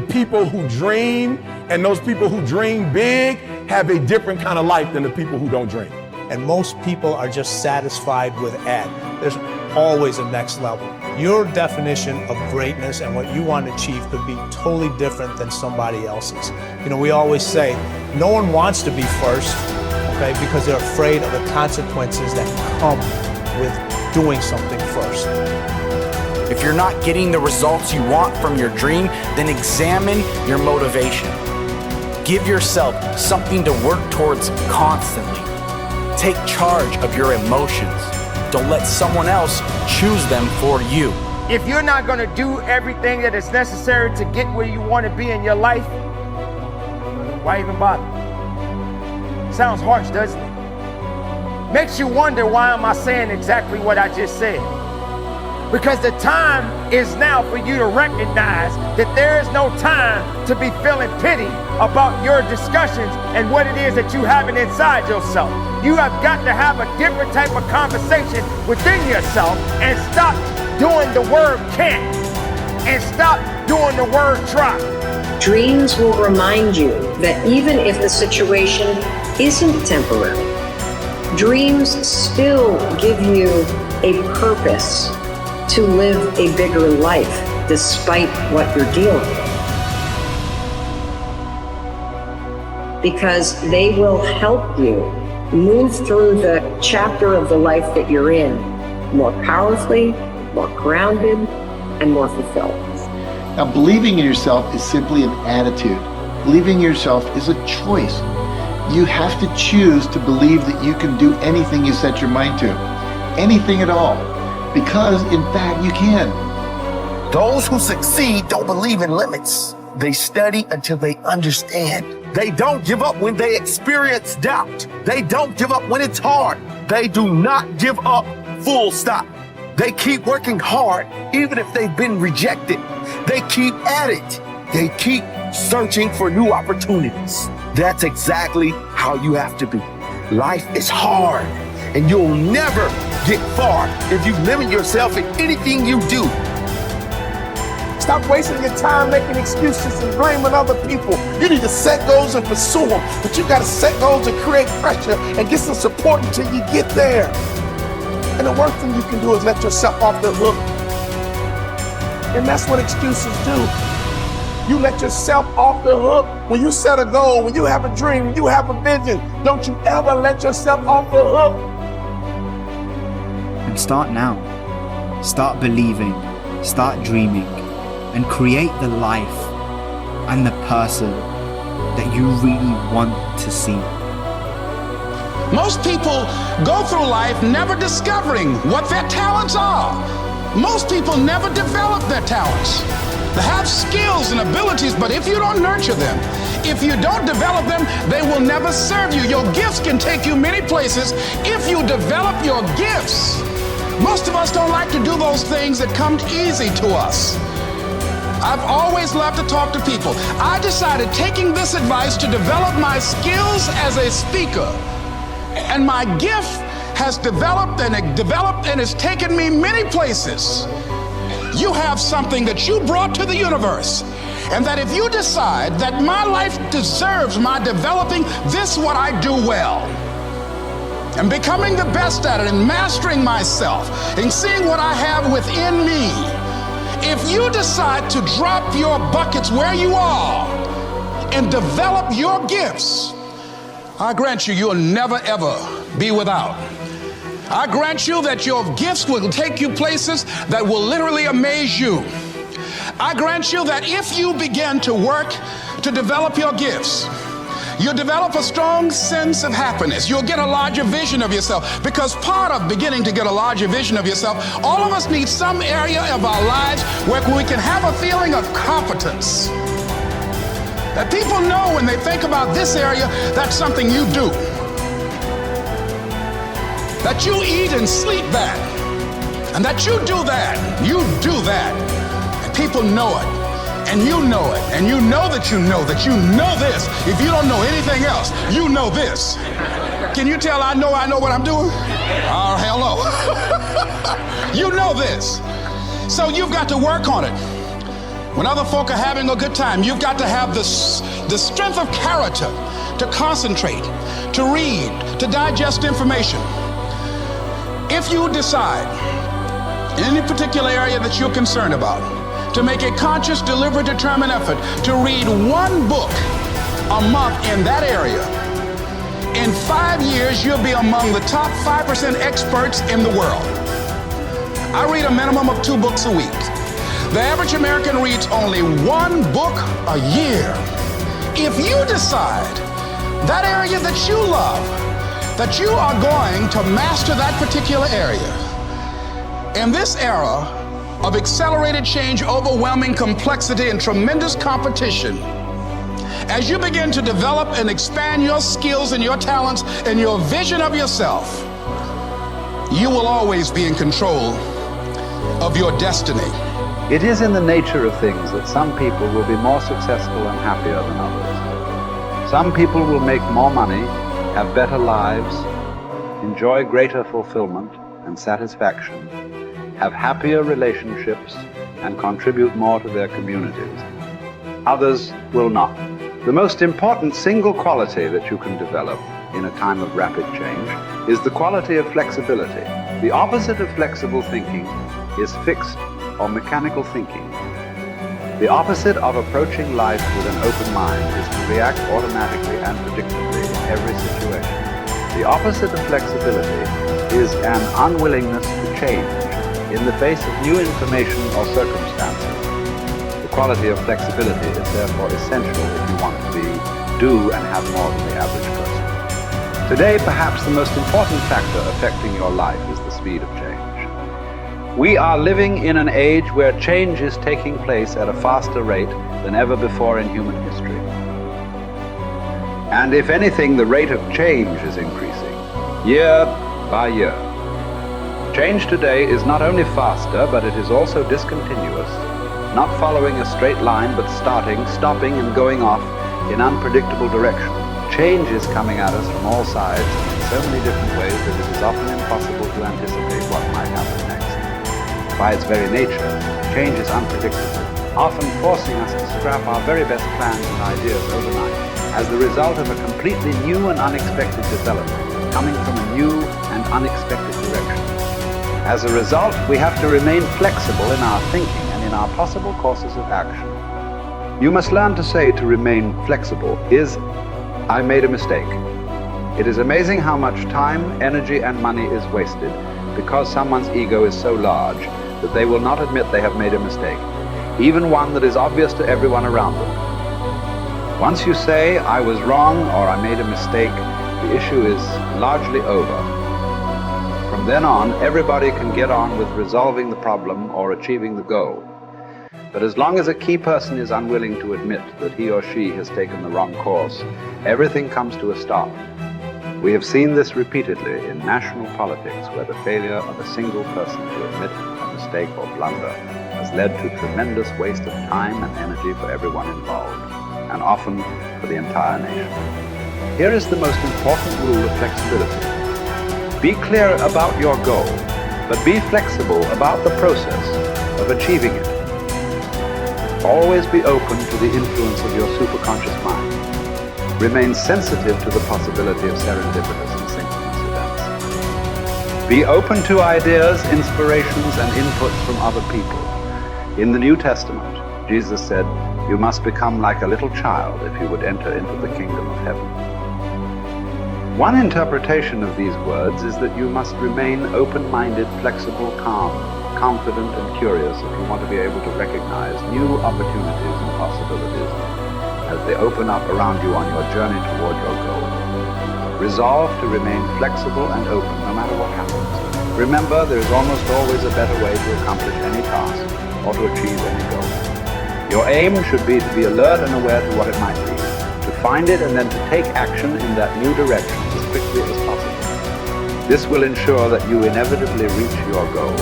people who dream and those people who dream big have a different kind of life than the people who don't dream. And most people are just satisfied with Ed. There's always a next level. Your definition of greatness and what you want to achieve could be totally different than somebody else's. You know, we always say, no one wants to be first, okay, because they're afraid of the consequences that come with doing something first. If you're not getting the results you want from your dream, then examine your motivation. Give yourself something to work towards constantly. Take charge of your emotions. Don't let someone else choose them for you. If you're not going to do everything that is necessary to get where you want to be in your life, why even bother? Sounds harsh, doesn't it? Makes you wonder, why am I saying exactly what I just said? Because the time is now for you to recognize that there is no time to be feeling pity about your discussions and what it is that you having inside yourself. You have got to have a different type of conversation within yourself and stop doing the word can't and stop doing the word try. Dreams will remind you that even if the situation isn't temporary, dreams still give you a purpose to live a bigger life despite what you're dealing with. Because they will help you move through the chapter of the life that you're in more powerfully, more grounded, and more fulfilled. Now, believing in yourself is simply an attitude. Believing in yourself is a choice. You have to choose to believe that you can do anything you set your mind to. Anything at all. Because, in fact, you can. Those who succeed don't believe in limits. They study until they understand. They don't give up when they experience doubt. They don't give up when it's hard. They do not give up, full stop. They keep working hard, even if they've been rejected. They keep at it. They keep searching for new opportunities. That's exactly how you have to be. Life is hard, and you'll never get far if you limit yourself in anything you do. Stop wasting your time making excuses and blaming other people. You need to set goals and pursue them, but you gotta set goals and create pressure and get some support until you get there. And the worst thing you can do is let yourself off the hook. And that's what excuses do. You let yourself off the hook. When you set a goal, when you have a dream, when you have a vision, don't you ever let yourself off the hook. And start now. Start believing, start dreaming, and create the life and the person that you really want to see. Most people go through life never discovering what their talents are. Most people never develop their talents. They have skills and abilities, but if you don't nurture them, if you don't develop them, they will never serve you. Your gifts can take you many places if you develop your gifts. Most of us don't like to do those things that come easy to us. I've always loved to talk to people. I decided, taking this advice, to develop my skills as a speaker. And my gift has developed and it's taken me many places. You have something that you brought to the universe, and that if you decide that my life deserves my developing this, what I do well, and becoming the best at it, and mastering myself, and seeing what I have within me, if you decide to drop your buckets where you are and develop your gifts, I grant you, you'll never ever be without. I grant you that your gifts will take you places that will literally amaze you. I grant you that if you begin to work to develop your gifts, you'll develop a strong sense of happiness. You'll get a larger vision of yourself, because part of beginning to get a larger vision of yourself, all of us need some area of our lives where we can have a feeling of competence. That people know when they think about this area, that's something you do. That you eat and sleep that, and that you do that, and people know it, and you know it, and you know that you know this. If you don't know anything else, you know this. Can you tell I know what I'm doing? Oh, hell no. You know this. So you've got to work on it. When other folk are having a good time, you've got to have the strength of character to concentrate, to read, to digest information. If you decide in any particular area that you're concerned about, to make a conscious, deliberate, determined effort to read one book a month in that area, in 5 years, you'll be among the top 5% experts in the world. I read a minimum of 2 books a week. The average American reads only 1 book a year. If you decide that area that you love, that you are going to master that particular area, in this era of accelerated change, overwhelming complexity, and tremendous competition, as you begin to develop and expand your skills and your talents and your vision of yourself, you will always be in control of your destiny. It is in the nature of things that some people will be more successful and happier than others. Some people will make more money, have better lives, enjoy greater fulfillment and satisfaction, have happier relationships, and contribute more to their communities. Others will not. The most important single quality that you can develop in a time of rapid change is the quality of flexibility. The opposite of flexible thinking is fixed or mechanical thinking. The opposite of approaching life with an open mind is to react automatically and predictably in every situation. The opposite of flexibility is an unwillingness to change in the face of new information or circumstances. The quality of flexibility is therefore essential if you want to do and have more than the average person. Today, perhaps the most important factor affecting your life is the speed of change. We are living in an age where change is taking place at a faster rate than ever before in human history. And if anything, the rate of change is increasing, year by year. Change today is not only faster, but it is also discontinuous, not following a straight line, but starting, stopping, and going off in unpredictable direction. Change is coming at us from all sides in so many different ways that it is often impossible to anticipate what might happen next. By its very nature, change is unpredictable, often forcing us to scrap our very best plans and ideas overnight as the result of a completely new and unexpected development coming from a new and unexpected direction. As a result, we have to remain flexible in our thinking and in our possible courses of action. You must learn to say to remain flexible is, I made a mistake. It is amazing how much time, energy, and money is wasted because someone's ego is so large that they will not admit they have made a mistake, even one that is obvious to everyone around them. Once you say, I was wrong or I made a mistake, the issue is largely over. From then on, everybody can get on with resolving the problem or achieving the goal. But as long as a key person is unwilling to admit that he or she has taken the wrong course, everything comes to a stop. We have seen this repeatedly in national politics, where the failure of a single person to admit a mistake or blunder has led to tremendous waste of time and energy for everyone involved, and often for the entire nation. Here is the most important rule of flexibility. Be clear about your goal, but be flexible about the process of achieving it. Always be open to the influence of your superconscious mind. Remain sensitive to the possibility of serendipitous and synchronous events. Be open to ideas, inspirations, and inputs from other people. In the New Testament, Jesus said, "You must become like a little child if you would enter into the kingdom of heaven." One interpretation of these words is that you must remain open-minded, flexible, calm, confident, and curious if you want to be able to recognize new opportunities and possibilities as they open up around you on your journey toward your goal. Resolve to remain flexible and open no matter what happens. Remember, there is almost always a better way to accomplish any task or to achieve any goal. Your aim should be to be alert and aware to what it might be, to find it and then to take action in that new direction as quickly as possible. This will ensure that you inevitably reach your goal,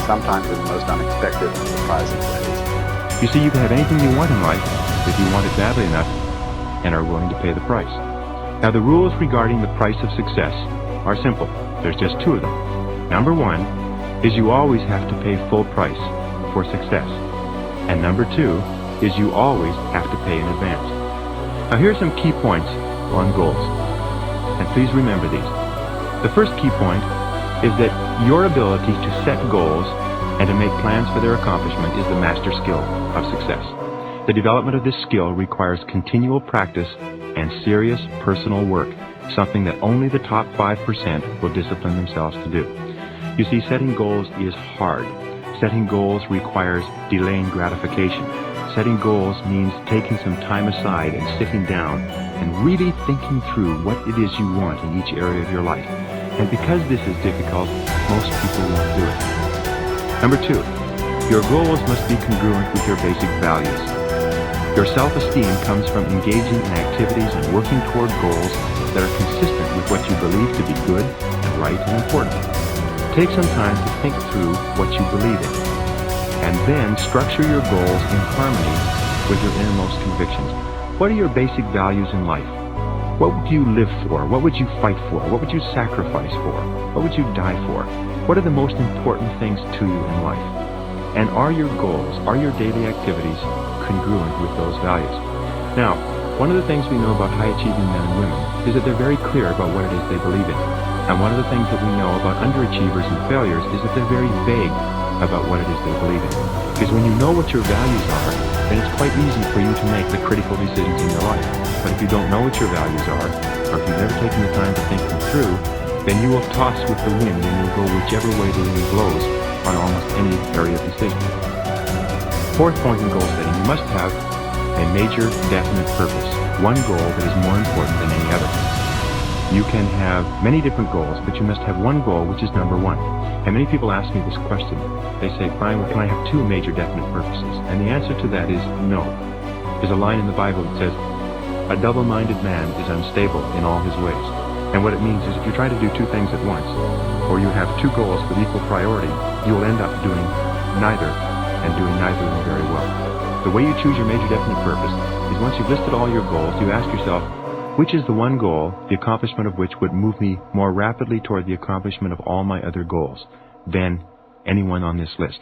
sometimes in the most unexpected and surprising ways. You see, you can have anything you want in life if you want it badly enough and are willing to pay the price. Now, the rules regarding the price of success are simple. There's just 2 of them. Number 1 is you always have to pay full price for success. And number 2 is you always have to pay in advance. Now here are some key points on goals, and please remember these. The first key point is that your ability to set goals and to make plans for their accomplishment is the master skill of success. The development of this skill requires continual practice and serious personal work, something that only the top 5% will discipline themselves to do. You see, setting goals is hard. Setting goals requires delaying gratification. Setting goals means taking some time aside and sitting down and really thinking through what it is you want in each area of your life. And because this is difficult, most people won't do it. Number 2, your goals must be congruent with your basic values. Your self-esteem comes from engaging in activities and working toward goals that are consistent with what you believe to be good and right and important. Take some time to think through what you believe in, and then structure your goals in harmony with your innermost convictions. What are your basic values in life? What would you live for? What would you fight for? What would you sacrifice for? What would you die for? What are the most important things to you in life? And are your goals, are your daily activities congruent with those values? Now, one of the things we know about high-achieving men and women is that they're very clear about what it is they believe in. And one of the things that we know about underachievers and failures is that they're very vague about what it is they believe in. Because when you know what your values are, then it's quite easy for you to make the critical decisions in your life. But if you don't know what your values are, or if you've never taken the time to think them through, then you will toss with the wind and you'll go whichever way the wind blows on almost any area of decision. Fourth point in goal setting, you must have a major, definite purpose, one goal that is more important than any other. You can have many different goals, but you must have one goal which is number one. And many people ask me this question. They say, fine, well, can I have two major definite purposes? And the answer to that is no. There's a line in the Bible that says, a double-minded man is unstable in all his ways. And what it means is if you try to do two things at once, or you have two goals with equal priority, you will end up doing neither, and doing neither of them very well. The way you choose your major definite purpose is once you've listed all your goals, you ask yourself, which is the one goal, the accomplishment of which would move me more rapidly toward the accomplishment of all my other goals than anyone on this list?